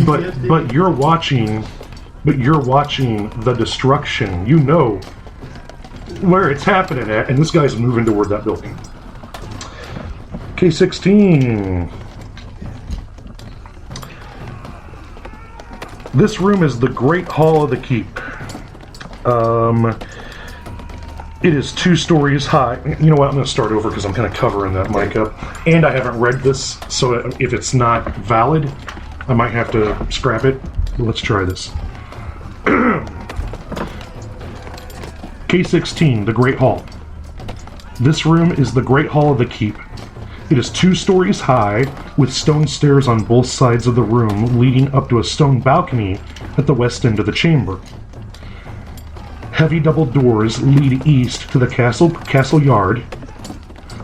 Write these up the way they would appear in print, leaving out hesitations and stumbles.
But you're watching the destruction. You know where it's happening at, and this guy's moving toward that building. K16. This room is the Great Hall of the Keep. It is 2 stories high. You know what? I'm going to start over because I'm kind of covering that mic up. And I haven't read this, so if it's not valid, I might have to scrap it. Let's try this. K16, the Great Hall. This room is the Great Hall of the Keep. It is 2 stories high, with stone stairs on both sides of the room, leading up to a stone balcony at the west end of the chamber. Heavy double doors lead east to the castle yard,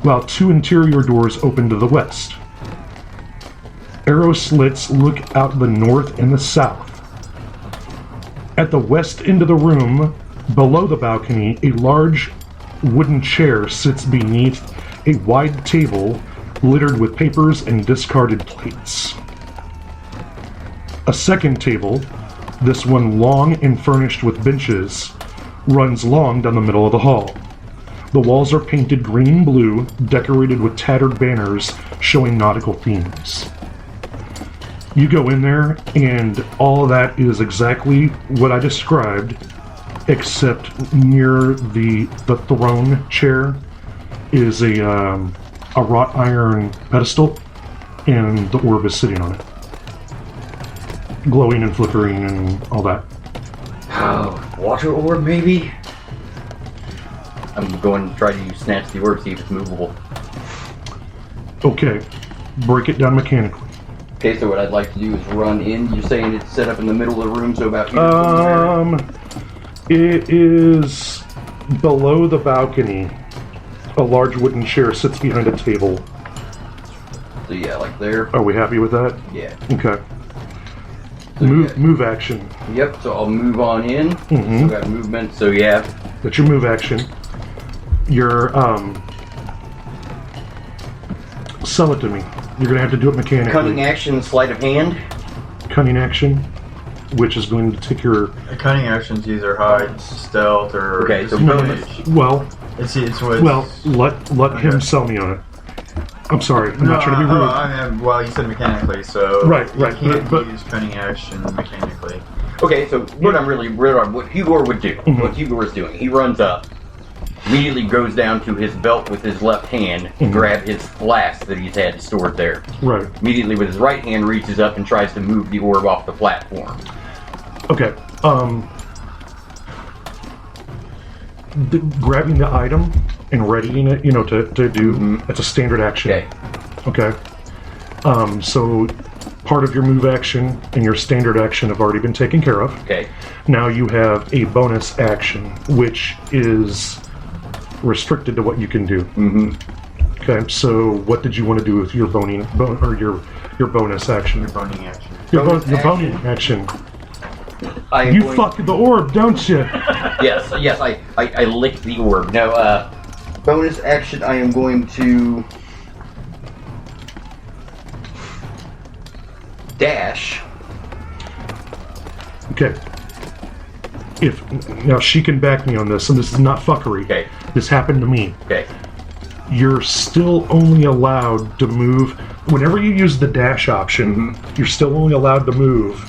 while 2 interior doors open to the west. Arrow slits look out the north and the south. At the west end of the room, below the balcony, a large wooden chair sits beneath a wide table littered with papers and discarded plates. A second table, this one long and furnished with benches, runs long down the middle of the hall. The walls are painted green and blue, decorated with tattered banners showing nautical themes. You go in there, and all of that is exactly what I described, except near the throne chair is a wrought iron pedestal, and the orb is sitting on it, glowing and flickering and all that. Water orb, maybe? I'm going to try to snatch the orb, see if it's movable. Okay, break it down mechanically. Okay, so what I'd like to do is run in. You're saying it's set up in the middle of the room, so about here? It is below the balcony. A large wooden chair sits behind a table. So yeah, like there. Are we happy with that? Yeah. Okay. So move action. Yep, so I'll move on in. Mm-hmm. So got movement, so yeah. That's your move action. Your, sell it to me. You're going to have to do it mechanically. Cunning action, sleight of hand. Cunning action, which is going to take your... A cunning action's either hide, stealth, or... Okay, so let him sell me on it. I'm sorry, I'm not trying to be rude. Well, you said mechanically, so... Right. You can't use cunning action mechanically. Okay, so what Hugor would do, what Hugor is doing, he runs up, immediately goes down to his belt with his left hand and grab his flask that he's had stored there. Right. Immediately with his right hand reaches up and tries to move the orb off the platform. Okay, grabbing the item and readying it, to do, that's a standard action. Okay. So part of your move action and your standard action have already been taken care of. Okay. Now you have a bonus action, which is restricted to what you can do. Okay, so what did you want to do with your your bonus action? Your boning action. Your boning action. You fuck the orb, don't you? Yes, I licked the orb. No, bonus action, I am going to dash. Okay. Now she can back me on this, and this is not fuckery. Okay. This happened to me. Okay. You're still only allowed to move, whenever you use the dash option, you're still only allowed to move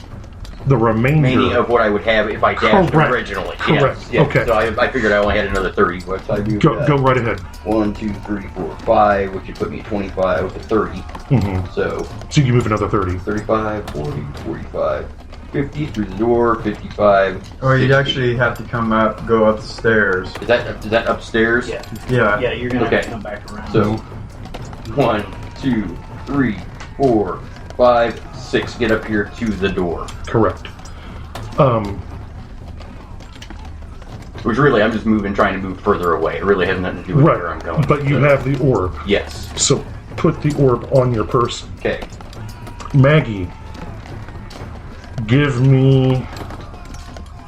the remainder of what I would have if I dashed originally. Correct. Yes. Okay. So I figured I only had another 30. What did I do? Go right ahead. 1, 2, 3, 4, 5, which would put me at 25 to 30. So you can move another 30. 35, 40, 45, 50 through the door, 55. Or you'd actually have to go up the stairs. Is that upstairs? Yeah. Yeah, you're gonna have to come back around. So 1, 2, 3, 4, 5, 6. Get up here to the door. Correct. Which really, I'm just trying to move further away. It really has nothing to do with where I'm going. But you have the orb. Yes. So put the orb on your person. Okay. Maggie, give me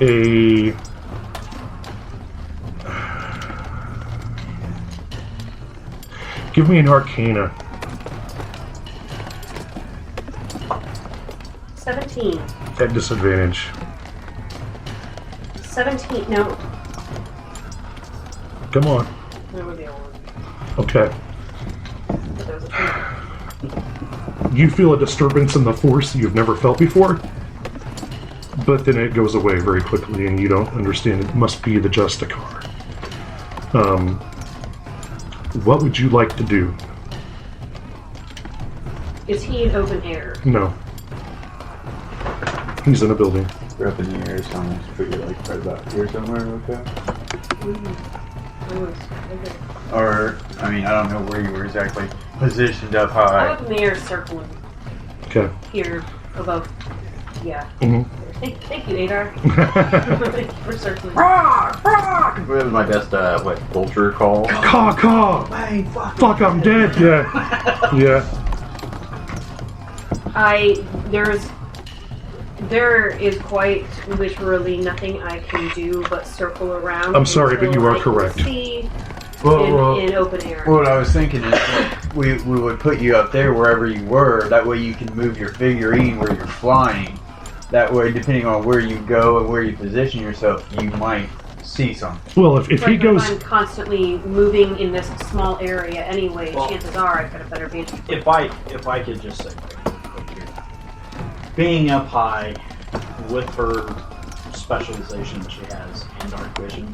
a... Give me an Arcana. 17. At disadvantage. 17. No. Come on. That would be a 1. Okay. But there was a 2. You feel a disturbance in the force you've never felt before, but then it goes away very quickly and you don't understand. It must be the Justicar. What would you like to do? Is he in open air? No. He's in a building. They're up in the air, so I'm going to figure like right about here somewhere, okay? Okay. Or, I mean, I don't know where you were exactly positioned up I'm high. up in the air circling Okay. here above. Yeah. Mm-hmm. Thank you, Adar. Thank you for circling. Rock! Rock! That was my best, vulture call. Caw, caw! Hey, fuck. Fuck, I'm dead! Yeah. Yeah. There is quite literally nothing I can do but circle around. I'm sorry, but you are until I can correct. See Well, in open air. what I was thinking is we would put you up there wherever you were. That way you can move your figurine where you're flying. That way, depending on where you go and where you position yourself, you might see something. Well, if he But goes... if I'm constantly moving in this small area anyway, Well- chances are I've got a better vantage point. If I could just say, quick here. Being up high with her specialization that she has and dark vision,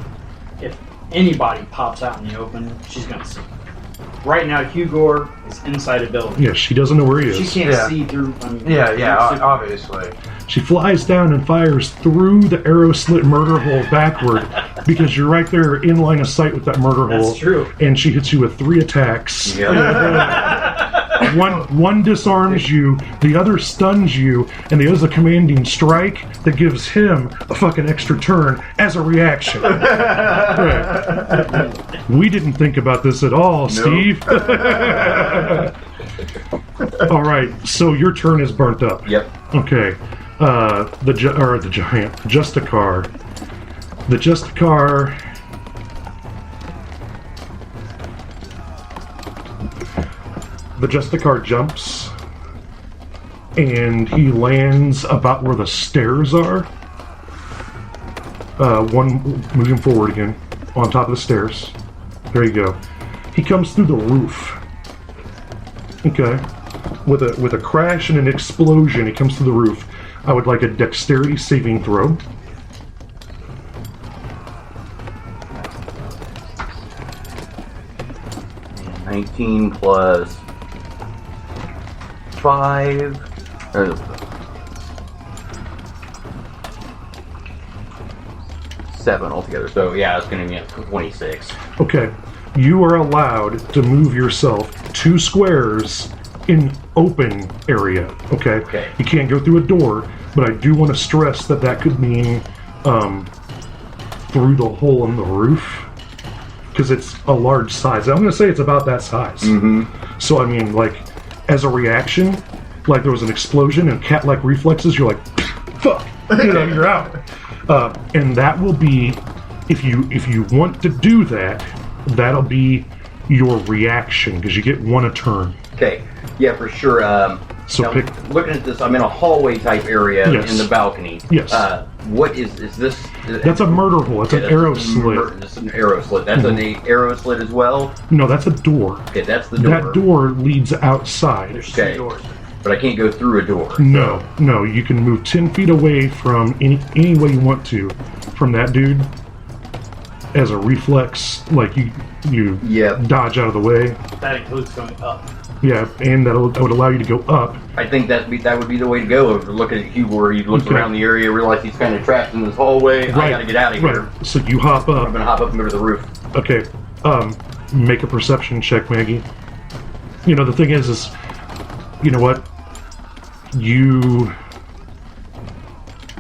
if anybody pops out in the open, she's gonna see. Right now, Hugor is inside a building. Yeah, she doesn't know where he She is. can't Yeah. see through. I mean, Obviously. She flies down and fires through the arrow slit murder hole backward because you're right there in line of sight with that murder hole. That's true. And she hits you with 3 attacks. Yeah. One disarms you, the other stuns you, and the other's a commanding strike that gives him a fucking extra turn as a reaction. Right. We didn't think about this at all, Steve. All right, so your turn is burnt up. Yep. Okay. The giant Justicar. The Justicar. The Justicar jumps, and he lands about where the stairs are. One moving forward again, on top of the stairs. There you go. He comes through the roof. Okay, with a crash and an explosion, he comes through the roof. I would like a dexterity saving throw. And 19 plus 5. 7 altogether. So yeah, it's going to be 26. Okay, you are allowed to move yourself 2 squares in open area. Okay. Okay. You can't go through a door, but I do want to stress that that could mean through the hole in the roof because it's a large size. I'm going to say it's about that size. Mm-hmm. So I mean, like, as a reaction, like there was an explosion and cat-like reflexes. You're like, fuck, you're out. And that will be, if you want to do that, that'll be your reaction because you get 1 a turn. Okay. Yeah, for sure. So now, pick. looking at this, I'm in a hallway type area Yes. in the balcony. Yes. What is this? That's a murder hole. It's an arrow slit. That's an arrow slit. That's an arrow slit as well. No, that's a door. Okay, that's the door. That door leads outside. There's Okay. 2 doors. But I can't go through a door. No, you can move 10 feet away from any way you want to from that dude as a reflex, like you Yep. dodge out of the way. That includes going up. Yeah, and that would allow you to go up. I think that would be the way to go. If you're looking at Hugo, he looks Okay. around the area, realize he's kind of trapped in this hallway. I gotta get out of here. Right. So you hop I'm up. gonna hop up and go to the roof. Okay. Make a perception check, Maggie. You know, the thing is you know what?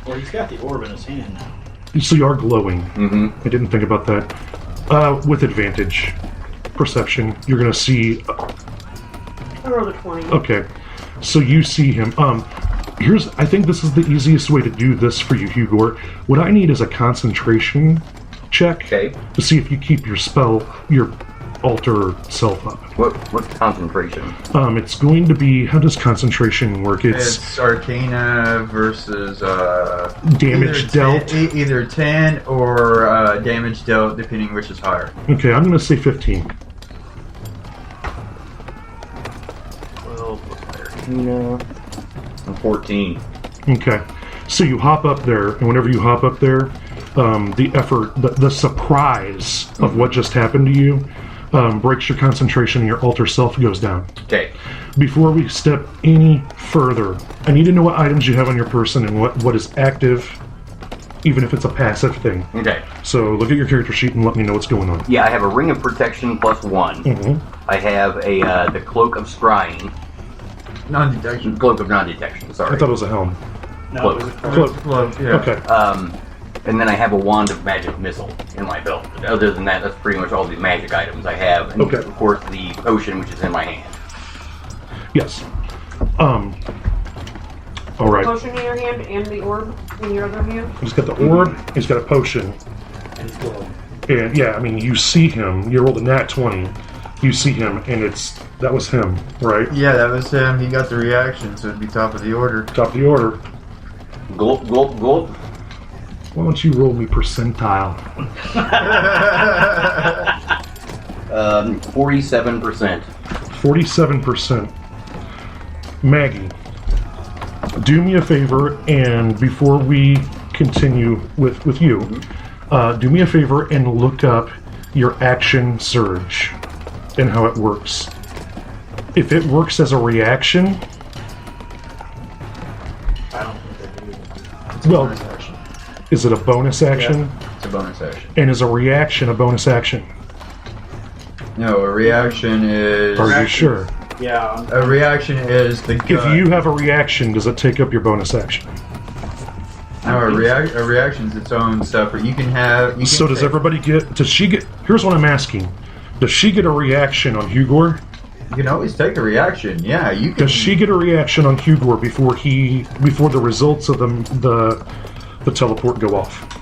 Well, he's got the orb in his hand now. So you are glowing. Mm-hmm. I didn't think about that. With advantage. Perception. You're gonna see. I rolled a 20. Okay. So you see him. I think this is the easiest way to do this for you, Hugor. What I need is a concentration check Okay. to see if you keep your spell, your alter self up. What's concentration? It's going to be, how does concentration work? It's Arcana versus damage dealt. Either 10 or damage dealt, depending which is higher. Okay, I'm going to say 15. 12 plus Arcana. 14. Okay, so you hop up there, and whenever you hop up there, the effort, the surprise of what just happened to you breaks your concentration and your alter self goes down. Okay. Before we step any further, I need to know what items you have on your person and what is active, even if it's a passive thing. Okay. So look at your character sheet and let me know what's going on. Yeah, I have a Ring of Protection +1. Mm-hmm. I have the Cloak of Scrying. Non-detection. Cloak of Non-Detection, sorry. I thought it was a helm. No, it was a Cloak. Close, yeah. Okay. And then I have a Wand of Magic Missile in my belt. Other than that, that's pretty much all the magic items I have. And Okay. of course, the potion, which is in my hand. Yes. All right. Potion in your hand and the orb in your other hand. He's got the orb. He's got a potion. and flow. And yeah, I mean, you see him. You rolled a nat 20. You see him, and that was him, right? Yeah, that was him. He got the reaction, so it'd be top of the order. Top of the order. Gulp, gulp, gulp. Why don't you roll me percentile? 47%. 47%. Maggie, do me a favor, and before we continue with you, do me a favor and look up your action surge and how it works. If it works as a reaction, I don't think they do. well, is it a bonus action? It's a bonus action. And is a reaction a bonus action? No, a reaction is... Are you sure? Yeah. A reaction is the gut. If you have a reaction, does it take up your bonus action? No, a reaction is its own separate. You can have... You can So does take- everybody get... Does she get... Here's what I'm asking. Does she get a reaction on Hugor? You can always take a reaction. Yeah, you can... Does she get a reaction on Hugor before the results of the teleport go off?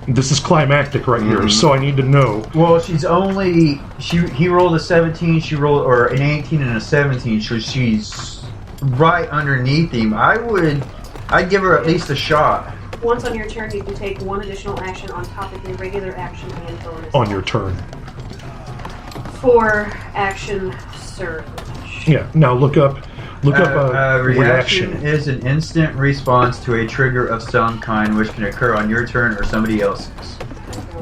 This is climactic right here, so I need to know. Well, she's only... He rolled a 17, she rolled... Or an 18 and a 17, so she's right underneath him. I'd give her at least a shot. Once on your turn, you can take one additional action on top of your regular action and bonus. On your turn. For action surge. Yeah, now look up a reaction reaction. is an instant response to a trigger of some kind which can occur on your turn or somebody else's.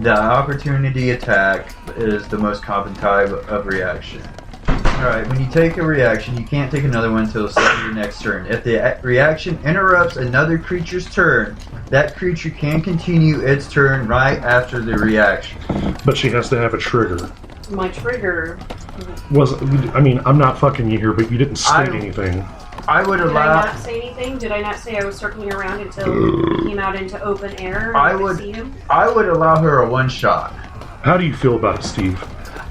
The opportunity attack is the most common type of reaction. Alright, when you take a reaction, you can't take another one until the start of your next turn. If the reaction interrupts another creature's turn, that creature can continue its turn right after the reaction. But she has to have a trigger. My trigger. I'm not fucking you here, but you didn't state I- anything. I would Did I allow... not say anything? Did I not say I was circling around until he came out into open air? And I I could would- see him. I would allow her a one shot. How do you feel about it, Steve?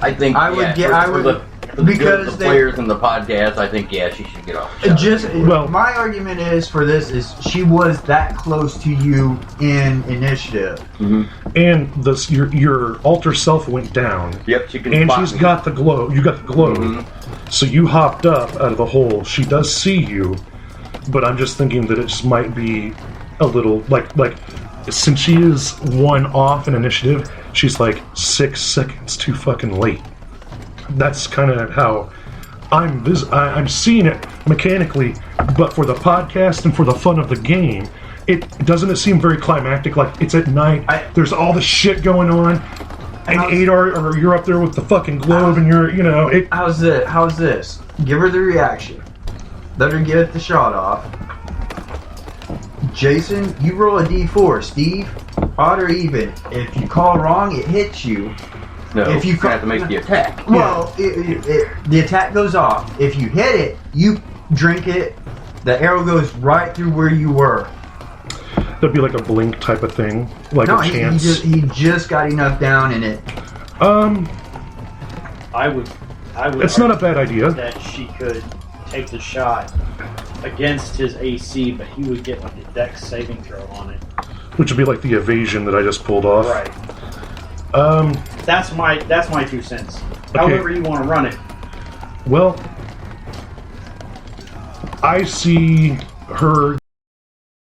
I think I would get- for I would- the because the they- players in the podcast, I think she should get off. the shot. Well- My argument is for this is she was that close to you in initiative. And your alter self went down. Yep, she can And spot she's me. got the glow. You got the glow. Mhm. So you hopped up out of the hole. She does see you, but I'm just thinking that it just might be a little like since she is one off in initiative, she's like 6 seconds too fucking late. That's kind of how I'm seeing it mechanically, but for the podcast and for the fun of the game, doesn't it seem very climactic? Like it's at night, there's all this shit going on, and Adar, or you're up there with the fucking globe, and you're, it. How's this? Give her the reaction. Let her get the shot off. Jason, you roll a d4. Steve, odd or even. If you call wrong, it hits you. No, if you have to make the attack. Well, the attack goes off. If you hit it, you drink it. The arrow goes right through where you were. That'd be like a blink type of thing, like No, a he chance. just got enough down in it. I would. It's not a bad idea. That she could take the shot against his AC, but he would get like a dex saving throw on it. Which would be like the evasion that I just pulled off. Right. That's my 2 cents. However you want to run it. Well, I see her